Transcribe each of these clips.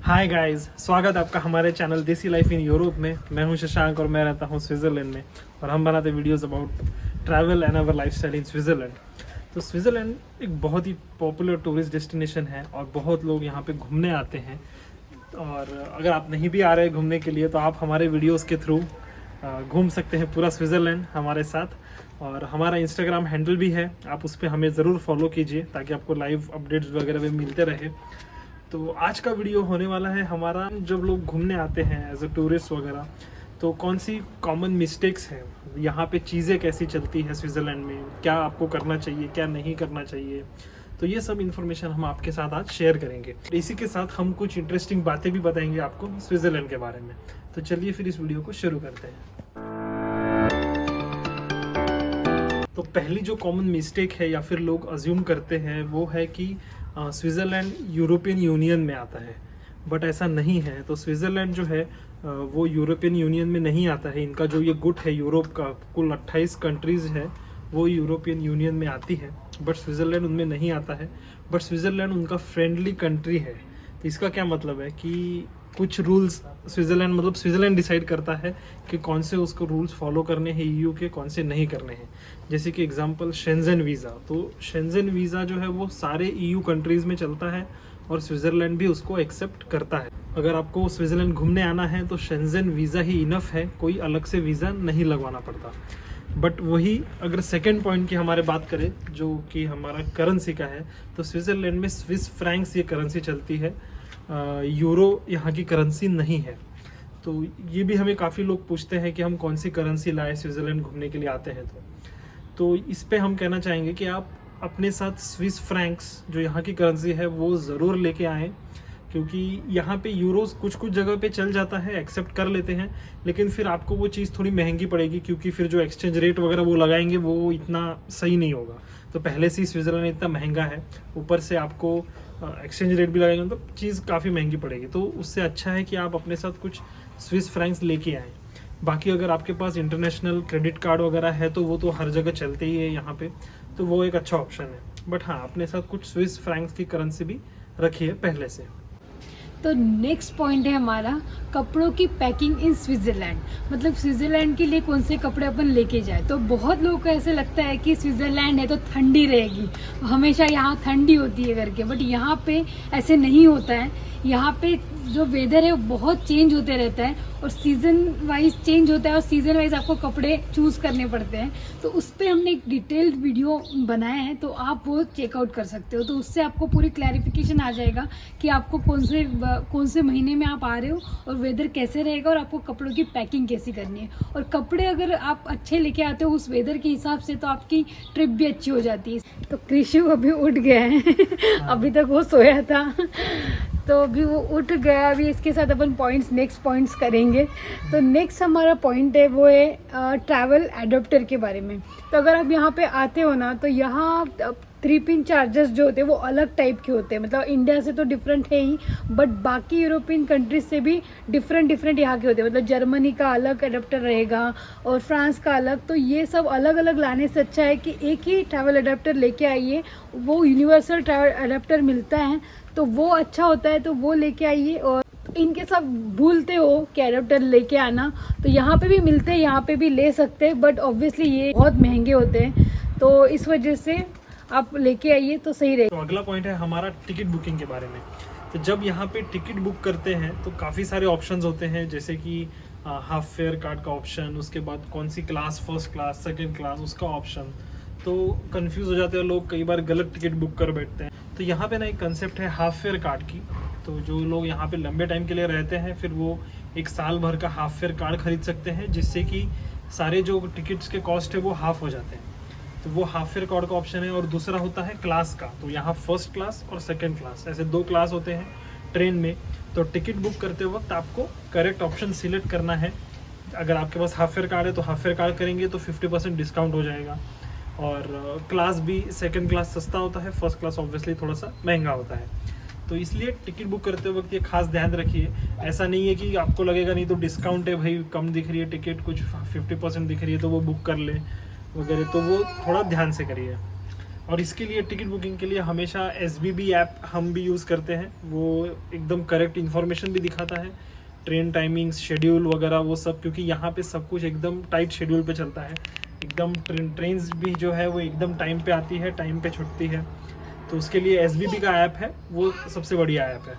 Hi guys, स्वागत है आपका हमारे चैनल देसी लाइफ इन यूरोप में। मैं हूं शशांक और मैं रहता हूं स्विट्ज़रलैंड में और हम बनाते videos about travel and our lifestyle in Switzerland. तो स्विट्ज़रलैंड एक बहुत ही पॉपुलर टूरिस्ट डेस्टिनेशन है और बहुत लोग यहाँ पे घूमने आते हैं। और अगर आप नहीं भी आ रहे घूमने के लिए तो आप हमारे वीडियोज़ के थ्रू घूम सकते हैं पूरा स्विट्ज़रलैंड हमारे साथ। और हमारा इंस्टाग्राम हैंडल भी है, आप उस पर हमें ज़रूर फॉलो कीजिए ताकि आपको लाइव अपडेट्स वगैरह भी मिलते रहे। तो आज का वीडियो होने वाला है हमारा, जब लोग घूमने आते हैं एज अ टूरिस्ट वगैरह तो कौन सी कॉमन मिस्टेक्स हैं, यहाँ पे चीज़ें कैसी चलती है स्विट्ज़रलैंड में, क्या आपको करना चाहिए क्या नहीं करना चाहिए। तो ये सब इन्फॉर्मेशन हम आपके साथ आज शेयर करेंगे। इसी के साथ हम कुछ इंटरेस्टिंग बातें भी बताएंगे आपको स्विट्ज़रलैंड के बारे में। तो चलिए फिर इस वीडियो को शुरू करते हैं। तो पहली जो कॉमन मिस्टेक है या फिर लोग अज्यूम करते हैं वो है कि स्विट्ज़रलैंड यूरोपियन यूनियन में आता है, बट ऐसा नहीं है। तो स्विट्ज़रलैंड जो है वो यूरोपियन यूनियन में नहीं आता है। इनका जो ये गुट है यूरोप का, कुल 28 कंट्रीज़ है वो यूरोपियन यूनियन में आती है, बट स्विट्ज़रलैंड उनमें नहीं आता है। बट स्विट्ज़रलैंड उनका फ्रेंडली कंट्री है। तो इसका क्या मतलब है कि कुछ रूल्स स्विट्ज़रलैंड डिसाइड करता है कि कौन से उसको रूल्स फॉलो करने हैं ईयू के, कौन से नहीं करने हैं। जैसे कि एग्जांपल शेंजन वीज़ा, तो शेंजन वीज़ा जो है वो सारे ईयू कंट्रीज़ में चलता है और स्विट्ज़रलैंड भी उसको एक्सेप्ट करता है। अगर आपको स्विट्ज़रलैंड घूमने आना है तो शेंजन वीज़ा ही इनफ है, कोई अलग से वीज़ा नहीं लगवाना पड़ता। बट वही अगर सेकेंड पॉइंट की हमारे बात करें जो कि हमारा करेंसी का है, तो स्विट्ज़रलैंड में स्विस फ्रैंक्स ये करेंसी चलती है, यूरो यहाँ की करेंसी नहीं है। तो ये भी हमें काफ़ी लोग पूछते हैं कि हम कौन सी करेंसी लाए स्विट्ज़रलैंड घूमने के लिए आते हैं। तो इस पे हम कहना चाहेंगे कि आप अपने साथ स्विस फ्रैंक्स जो यहाँ की करेंसी है वो ज़रूर लेके आएँ, क्योंकि यहाँ पे यूरोस कुछ कुछ जगह पे चल जाता है, एक्सेप्ट कर लेते हैं, लेकिन फिर आपको वो चीज़ थोड़ी महंगी पड़ेगी क्योंकि फिर जो एक्सचेंज रेट वगैरह वो लगाएंगे वो इतना सही नहीं होगा। तो पहले से ही स्विट्ज़रलैंड इतना महंगा है, ऊपर से आपको एक्सचेंज रेट भी लगाएंगे तो चीज़ काफ़ी महंगी पड़ेगी। तो उससे अच्छा है कि आप अपने साथ कुछ स्विस फ्रैंक्स लेके आएँ। बाकी अगर आपके पास इंटरनेशनल क्रेडिट कार्ड वगैरह है तो वो तो हर जगह चलते ही है यहाँ पे, तो वो एक अच्छा ऑप्शन है। बट हाँ, अपने साथ कुछ स्विस फ्रैंक्स की करेंसी भी रखिए पहले से। तो नेक्स्ट पॉइंट है हमारा कपड़ों की पैकिंग इन स्विट्ज़रलैंड। मतलब स्विट्ज़रलैंड के लिए कौन से कपड़े अपन लेके जाए। तो बहुत लोगों को ऐसे लगता है कि स्विट्ज़रलैंड है तो ठंडी रहेगी, हमेशा यहाँ ठंडी होती है करके, बट यहाँ पे ऐसे नहीं होता है। यहाँ पे जो वेदर है वो बहुत चेंज होते रहता है और सीज़न वाइज चेंज होता है और सीज़न वाइज आपको कपड़े चूज़ करने पड़ते हैं। तो उस पर हमने एक डिटेल्ड वीडियो बनाया है, तो आप वो चेकआउट कर सकते हो। तो उससे आपको पूरी क्लैरिफिकेशन आ जाएगा कि आपको कौन से महीने में आप आ रहे हो और वेदर कैसे रहेगा और आपको कपड़ों की पैकिंग कैसी करनी है। और कपड़े अगर आप अच्छे लेके आते हो उस वेदर के हिसाब से तो आपकी ट्रिप भी अच्छी हो जाती है। तो कृषि अभी उठ गया है अभी तक वो सोया था तो अभी वो उठ गया। अभी इसके साथ अपन नेक्स्ट पॉइंट्स करेंगे। तो नेक्स्ट हमारा पॉइंट है वो है ट्रैवल एडाप्टर के बारे में। तो अगर आप यहाँ पे आते हो ना तो यहाँ 3 पिन चार्जर्स जो होते हैं वो अलग टाइप के होते हैं। मतलब इंडिया से तो डिफरेंट है ही, बट बाकी यूरोपियन कंट्रीज से भी डिफरेंट यहाँ के होते हैं। मतलब जर्मनी का अलग एडाप्टर रहेगा और फ्रांस का अलग। तो ये सब अलग अलग लाने से अच्छा है कि एक ही ट्रैवल एडाप्टर लेके आइए। वो यूनिवर्सल ट्रैवल एडाप्टर मिलता है तो वो अच्छा होता है, तो वो लेके आइए। और इनके सब भूलते हो कि एडाप्टर लेके आना, तो यहाँ पे भी मिलते हैं, यहाँ पे भी ले सकते हैं, बट ऑब्वियसली ये बहुत महंगे होते हैं, तो इस वजह से आप लेके आइए तो सही रहेगा। तो अगला पॉइंट है हमारा टिकट बुकिंग के बारे में। तो जब यहाँ पे टिकट बुक करते हैं तो काफ़ी सारे ऑप्शंस होते हैं, जैसे कि हाफ फेयर कार्ड का ऑप्शन, उसके बाद कौन सी class, first class, second class, उसका ऑप्शन। तो कंफ्यूज हो जाते हैं लोग, कई बार गलत टिकट बुक कर बैठते हैं। तो यहाँ पे ना एक कंसेप्ट है हाफ फेयर कार्ड की। तो जो लोग यहाँ पे लंबे टाइम के लिए रहते हैं फिर वो एक साल भर का हाफ फेयर कार्ड खरीद सकते हैं, जिससे कि सारे जो टिकट्स के कॉस्ट है वो हाफ हो जाते हैं। तो वो हाफ फेयर कार्ड का ऑप्शन है। और दूसरा होता है क्लास का। तो यहाँ फर्स्ट क्लास और सेकंड क्लास, ऐसे 2 क्लास होते हैं ट्रेन में। तो टिकट बुक करते वक्त आपको करेक्ट ऑप्शन सिलेक्ट करना है। अगर आपके पास हाफ फेयर कार्ड है तो हाफ फेयर कार्ड करेंगे तो 50% डिस्काउंट हो जाएगा। और क्लास भी सेकंड क्लास सस्ता होता है, फर्स्ट क्लास ऑब्वियसली थोड़ा सा महंगा होता है। तो इसलिए टिकट बुक करते वक्त ये खास ध्यान रखिए। ऐसा नहीं है कि आपको लगेगा नहीं तो डिस्काउंट है भाई, कम दिख रही है टिकट, कुछ 50% दिख रही है तो वो बुक कर ले वगैरह, तो वो थोड़ा ध्यान से करिए। और इसके लिए टिकट बुकिंग के लिए हमेशा SBB ऐप हम भी यूज़ करते हैं। वो एकदम करेक्ट इन्फॉर्मेशन भी दिखाता है, ट्रेन टाइमिंग्स, शेड्यूल वगैरह वो सब, क्योंकि यहाँ पे सब कुछ एकदम टाइट शेड्यूल पे चलता है। एकदम ट्रेन्स भी जो है वो एकदम टाइम पे आती है, टाइम पे छूटती है। तो उसके लिए SBB का ऐप है, वो सबसे बढ़िया ऐप है।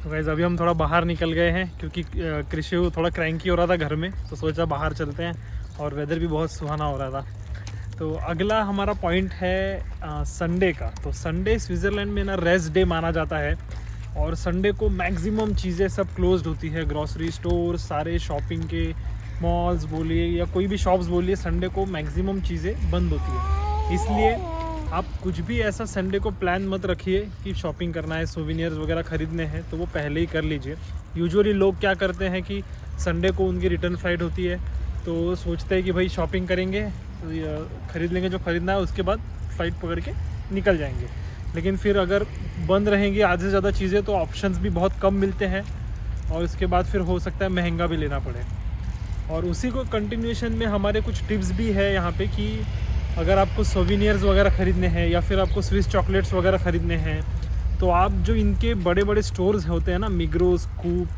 तो गाइस अभी हम थोड़ा बाहर निकल गए हैं क्योंकि कृषि थोड़ा क्रैंकी हो रहा था घर में, तो सोचा बाहर चलते हैं, और वेदर भी बहुत सुहाना हो रहा था। तो अगला हमारा पॉइंट है संडे का। तो संडे स्विट्ज़रलैंड में ना रेस्ट डे माना जाता है, और संडे को मैक्सिमम चीज़ें सब क्लोज्ड होती है। ग्रॉसरी स्टोर, सारे शॉपिंग के मॉल्स बोलिए या कोई भी शॉप्स बोलिए, संडे को मैक्सिमम चीज़ें बंद होती है। इसलिए आप कुछ भी ऐसा संडे को प्लान मत रखिए कि शॉपिंग करना है, सोविनियर्स वगैरह ख़रीदने हैं, तो वो पहले ही कर लीजिए। यूजुअली लोग क्या करते हैं कि संडे को उनकी रिटर्न फ़्लाइट होती है, तो सोचते हैं कि भाई शॉपिंग करेंगे, तो ख़रीद लेंगे जो ख़रीदना है, उसके बाद फ़्लाइट पकड़ के निकल जाएंगे। लेकिन फिर अगर बंद रहेंगी आधे से ज़्यादा चीज़ें, तो ऑप्शंस भी बहुत कम मिलते हैं, और उसके बाद फिर हो सकता है महंगा भी लेना पड़े। और उसी को कंटिन्यूएशन में हमारे कुछ टिप्स भी है यहाँ पे कि अगर आपको सोविनियर्स वगैरह ख़रीदने हैं या फिर आपको स्विस चॉकलेट्स वगैरह ख़रीदने हैं, तो आप जो इनके बड़े बड़े स्टोर्स होते हैं ना, मिग्रोस, कूप,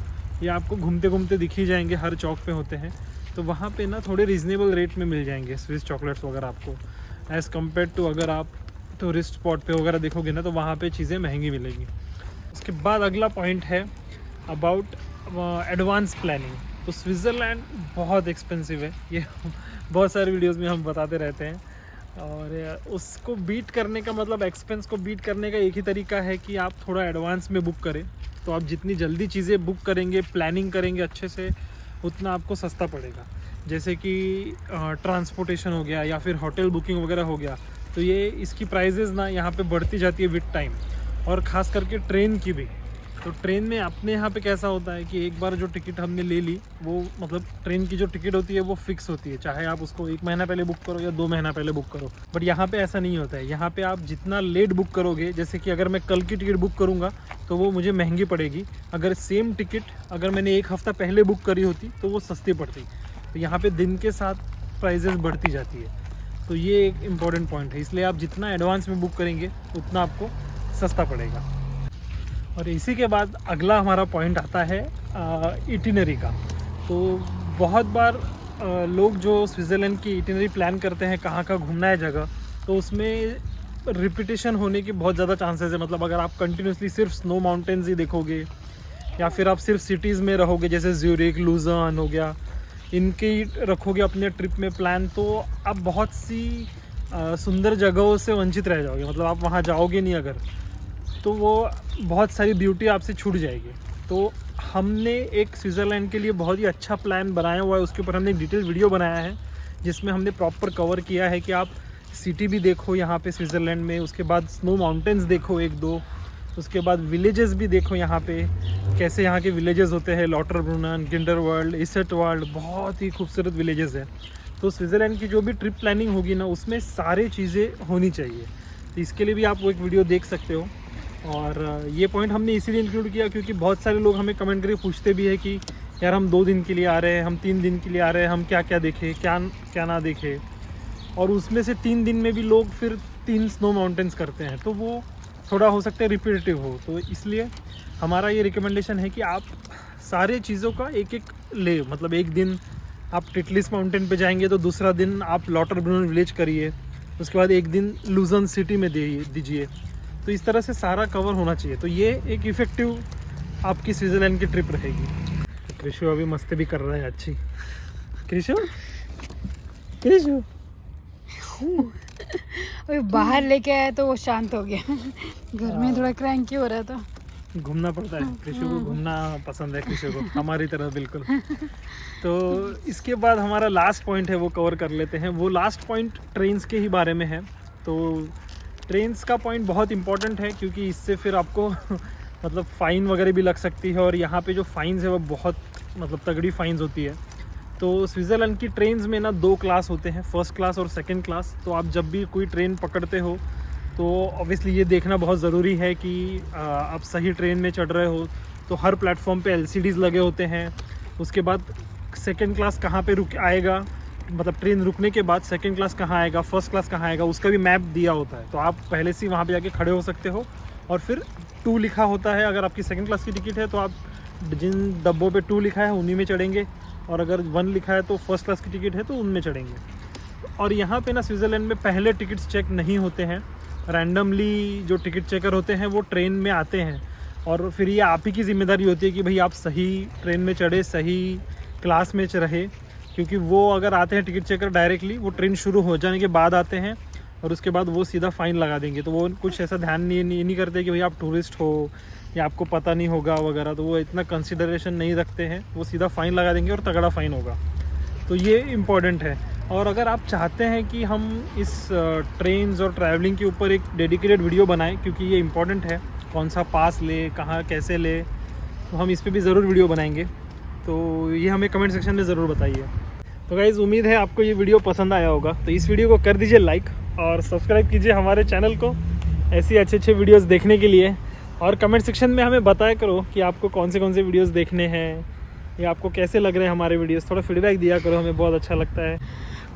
ये आपको घूमते घूमते दिख ही जाएंगे, हर चौक पे होते हैं। तो वहाँ पे ना थोड़े रीज़नेबल रेट में मिल जाएंगे स्विस चॉकलेट्स वगैरह आपको, एज़ कम्पेयर टू अगर आप टूरिस्ट स्पॉट पे वगैरह देखोगे ना, तो वहाँ पे चीज़ें महंगी मिलेंगी। उसके बाद अगला पॉइंट है अबाउट एडवांस प्लानिंग। तो स्विट्ज़रलैंड बहुत एक्सपेंसिव है, ये बहुत सारे वीडियोस में हम बताते रहते हैं, और उसको बीट करने का मतलब एक्सपेंस को बीट करने का एक ही तरीका है कि आप थोड़ा एडवांस में बुक करें। तो आप जितनी जल्दी चीज़ें बुक करेंगे, प्लानिंग करेंगे अच्छे से, उतना आपको सस्ता पड़ेगा। जैसे कि ट्रांसपोर्टेशन हो गया या फिर होटल बुकिंग वगैरह हो गया, तो ये इसकी प्राइजेज़ ना यहाँ पे बढ़ती जाती है विद टाइम, और ख़ास करके ट्रेन की भी। तो ट्रेन में अपने यहाँ पे कैसा होता है कि एक बार जो टिकट हमने ले ली, वो मतलब ट्रेन की जो टिकट होती है वो फिक्स होती है, चाहे आप उसको 1 महीना पहले बुक करो या 2 महीना पहले बुक करो। बट यहाँ पे ऐसा नहीं होता है। यहाँ पे आप जितना लेट बुक करोगे, जैसे कि अगर मैं कल की टिकट बुक करूँगा तो वो मुझे महंगी पड़ेगी, अगर सेम टिकट अगर मैंने 1 हफ़्ता पहले बुक करी होती तो वो सस्ती पड़ती। तो यहाँ पर दिन के साथ प्राइजेज़ बढ़ती जाती है। तो ये एक इम्पॉर्टेंट पॉइंट है, इसलिए आप जितना एडवांस में बुक करेंगे उतना आपको सस्ता पड़ेगा। और इसी के बाद अगला हमारा पॉइंट आता है इटिनरी का। तो बहुत बार लोग जो स्विट्ज़रलैंड की इटिनरी प्लान करते हैं, कहाँ का घूमना है जगह, तो उसमें रिपीटेशन होने की बहुत ज़्यादा चांसेस है। मतलब अगर आप कंटिन्यूसली सिर्फ स्नो माउंटेन्स ही देखोगे, या फिर आप सिर्फ सिटीज़ में रहोगे, जैसे ज्यूरिख, लुज़र्न हो गया, इनके रखोगे अपने ट्रिप में प्लान, तो आप बहुत सी सुंदर जगहों से वंचित रह जाओगे। मतलब आप वहाँ जाओगे नहीं अगर, तो वो बहुत सारी ब्यूटी आपसे छूट जाएगी। तो हमने एक स्विट्ज़रलैंड के लिए बहुत ही अच्छा प्लान बनाया हुआ है, उसके ऊपर हमने एक डिटेल वीडियो बनाया है, जिसमें हमने प्रॉपर कवर किया है कि आप सिटी भी देखो यहाँ पे स्विट्ज़रलैंड में, उसके बाद स्नो माउंटेन्स देखो 1-2, उसके बाद विलेजेस भी देखो यहाँ पे कैसे यहाँ के विलेजेस होते हैं, लॉटरब्रूनन, गिंडरवर्ल्ड, इसेटवर्ल्ड, बहुत ही खूबसूरत विलेजेस हैं। तो स्विट्ज़रलैंड की जो भी ट्रिप प्लानिंग होगी ना, उसमें सारी चीज़ें होनी चाहिए। तो इसके लिए भी आप वो एक वीडियो देख सकते हो। और ये पॉइंट हमने इसीलिए इंक्लूड किया क्योंकि बहुत सारे लोग हमें कमेंट करके पूछते भी है कि यार हम 2 दिन के लिए आ रहे हैं, हम 3 दिन के लिए आ रहे हैं, हम क्या क्या देखें, क्या ना देखें। और उसमें से 3 दिन में भी लोग फिर 3 स्नो माउंटेन्स करते हैं, तो वो थोड़ा हो सकता है रिपीटेटिव हो। तो इसलिए हमारा ये रिकमेंडेशन है कि आप सारे चीज़ों का एक ले, मतलब एक दिन आप टिटलिस माउंटेन पे जाएंगे तो दूसरा दिन आप लॉटरब्रूनन विलेज करिए, उसके बाद एक दिन लुज़र्न सिटी में दीजिए। तो इस तरह से सारा कवर होना चाहिए। तो ये एक इफ़ेक्टिव आपकी स्विट्ज़रलैंड की ट्रिप रहेगी। कृषु अभी मस्ती भी कर रहा है अच्छी। कृषु अभी बाहर लेके आया तो वो शांत हो गया, घर में थोड़ा क्रैंकी हो रहा था। घूमना पड़ता है, कृषु को घूमना पसंद है, कृषु को हमारी तरह बिल्कुल। तो इसके बाद हमारा लास्ट पॉइंट है वो कवर कर लेते हैं। वो लास्ट पॉइंट ट्रेन्स के ही बारे में है। तो ट्रेन्स का पॉइंट बहुत इंपॉर्टेंट है क्योंकि इससे फिर आपको मतलब फ़ाइन वगैरह भी लग सकती है, और यहाँ पे जो फ़ाइन्स है वो बहुत मतलब तगड़ी फ़ाइन्स होती है। तो स्विट्ज़रलैंड की ट्रेन्स में ना 2 क्लास होते हैं, फर्स्ट क्लास और सेकंड क्लास। तो आप जब भी कोई ट्रेन पकड़ते हो तो ऑब्वियसली ये देखना बहुत ज़रूरी है कि आप सही ट्रेन में चढ़ रहे हो। तो हर प्लेटफॉर्म पे LCDs लगे होते हैं। उसके बाद सेकंड क्लास कहाँ पे रुक आएगा मतलब ट्रेन रुकने के बाद सेकंड क्लास कहाँ आएगा, फर्स्ट क्लास कहाँ आएगा, उसका भी मैप दिया होता है। तो आप पहले से ही वहाँ पे जाके खड़े हो सकते हो। और फिर 2 लिखा होता है, अगर आपकी सेकंड क्लास की टिकट है तो आप जिन डब्बों पे 2 लिखा है उन्हीं में चढ़ेंगे, और अगर 1 लिखा है तो फर्स्ट क्लास की टिकट है तो उनमें चढ़ेंगे। और यहाँ पे ना स्विट्ज़रलैंड में पहले टिकट्स चेक नहीं होते हैं, रैंडमली जो टिकट चेकर होते हैं वो ट्रेन में आते हैं, और फिर ये आप ही की जिम्मेदारी होती है कि भाई आप सही ट्रेन में चढ़े, सही क्लास में रहे। क्योंकि वो अगर आते हैं टिकट चेकर डायरेक्टली, वो ट्रेन शुरू हो जाने के बाद आते हैं, और उसके बाद वो सीधा फ़ाइन लगा देंगे। तो वो कुछ ऐसा ध्यान नहीं करते कि भाई आप टूरिस्ट हो या आपको पता नहीं होगा वगैरह, तो वो इतना कंसिडरेशन नहीं रखते हैं, वो सीधा फ़ाइन लगा देंगे और तगड़ा फ़ाइन होगा। तो ये इम्पॉर्टेंट है। और अगर आप चाहते हैं कि हम इस ट्रेन्स और ट्रैवलिंग के ऊपर एक डेडिकेटेड वीडियो बनाएं, क्योंकि ये इम्पॉर्टेंट है, कौन सा पास ले, कहाँ कैसे ले, तो हम इस पे भी ज़रूर वीडियो बनाएंगे। तो ये हमें कमेंट सेक्शन में ज़रूर बताइए। तो गाइज़, उम्मीद है आपको ये वीडियो पसंद आया होगा। तो इस वीडियो को कर दीजिए लाइक और सब्सक्राइब कीजिए हमारे चैनल को ऐसी अच्छे वीडियोस देखने के लिए। और कमेंट सेक्शन में हमें बताया करो कि आपको कौन से वीडियोस देखने हैं या आपको कैसे लग रहे हैं हमारे वीडियोस। थोड़ा फीडबैक दिया करो, हमें बहुत अच्छा लगता है।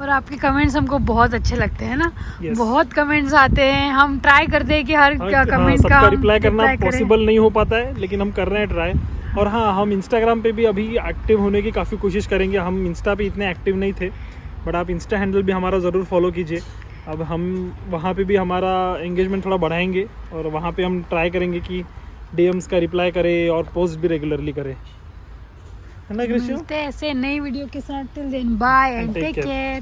और आपके कमेंट्स हमको बहुत अच्छे लगते हैं ना। Yes. बहुत कमेंट्स आते हैं, हम ट्राई करते हैं कि हर कमेंट सबका का रिप्लाई करना reply करें। पॉसिबल नहीं हो पाता है, लेकिन हम कर रहे हैं ट्राई। और हाँ, हम इंस्टाग्राम पे भी अभी एक्टिव होने की काफ़ी कोशिश करेंगे। हम इंस्टा पे इतने एक्टिव नहीं थे, बट आप इंस्टा हैंडल भी हमारा ज़रूर फॉलो कीजिए। अब हम वहाँ पे भी हमारा एंगेजमेंट थोड़ा बढ़ाएंगे, और वहाँ पे हम ट्राई करेंगे कि डीएम्स का रिप्लाई करें और पोस्ट भी रेगुलरली करें, है ना कृष्ण? मिलते हैं ऐसे नई वीडियो के साथ। Till then bye and take care.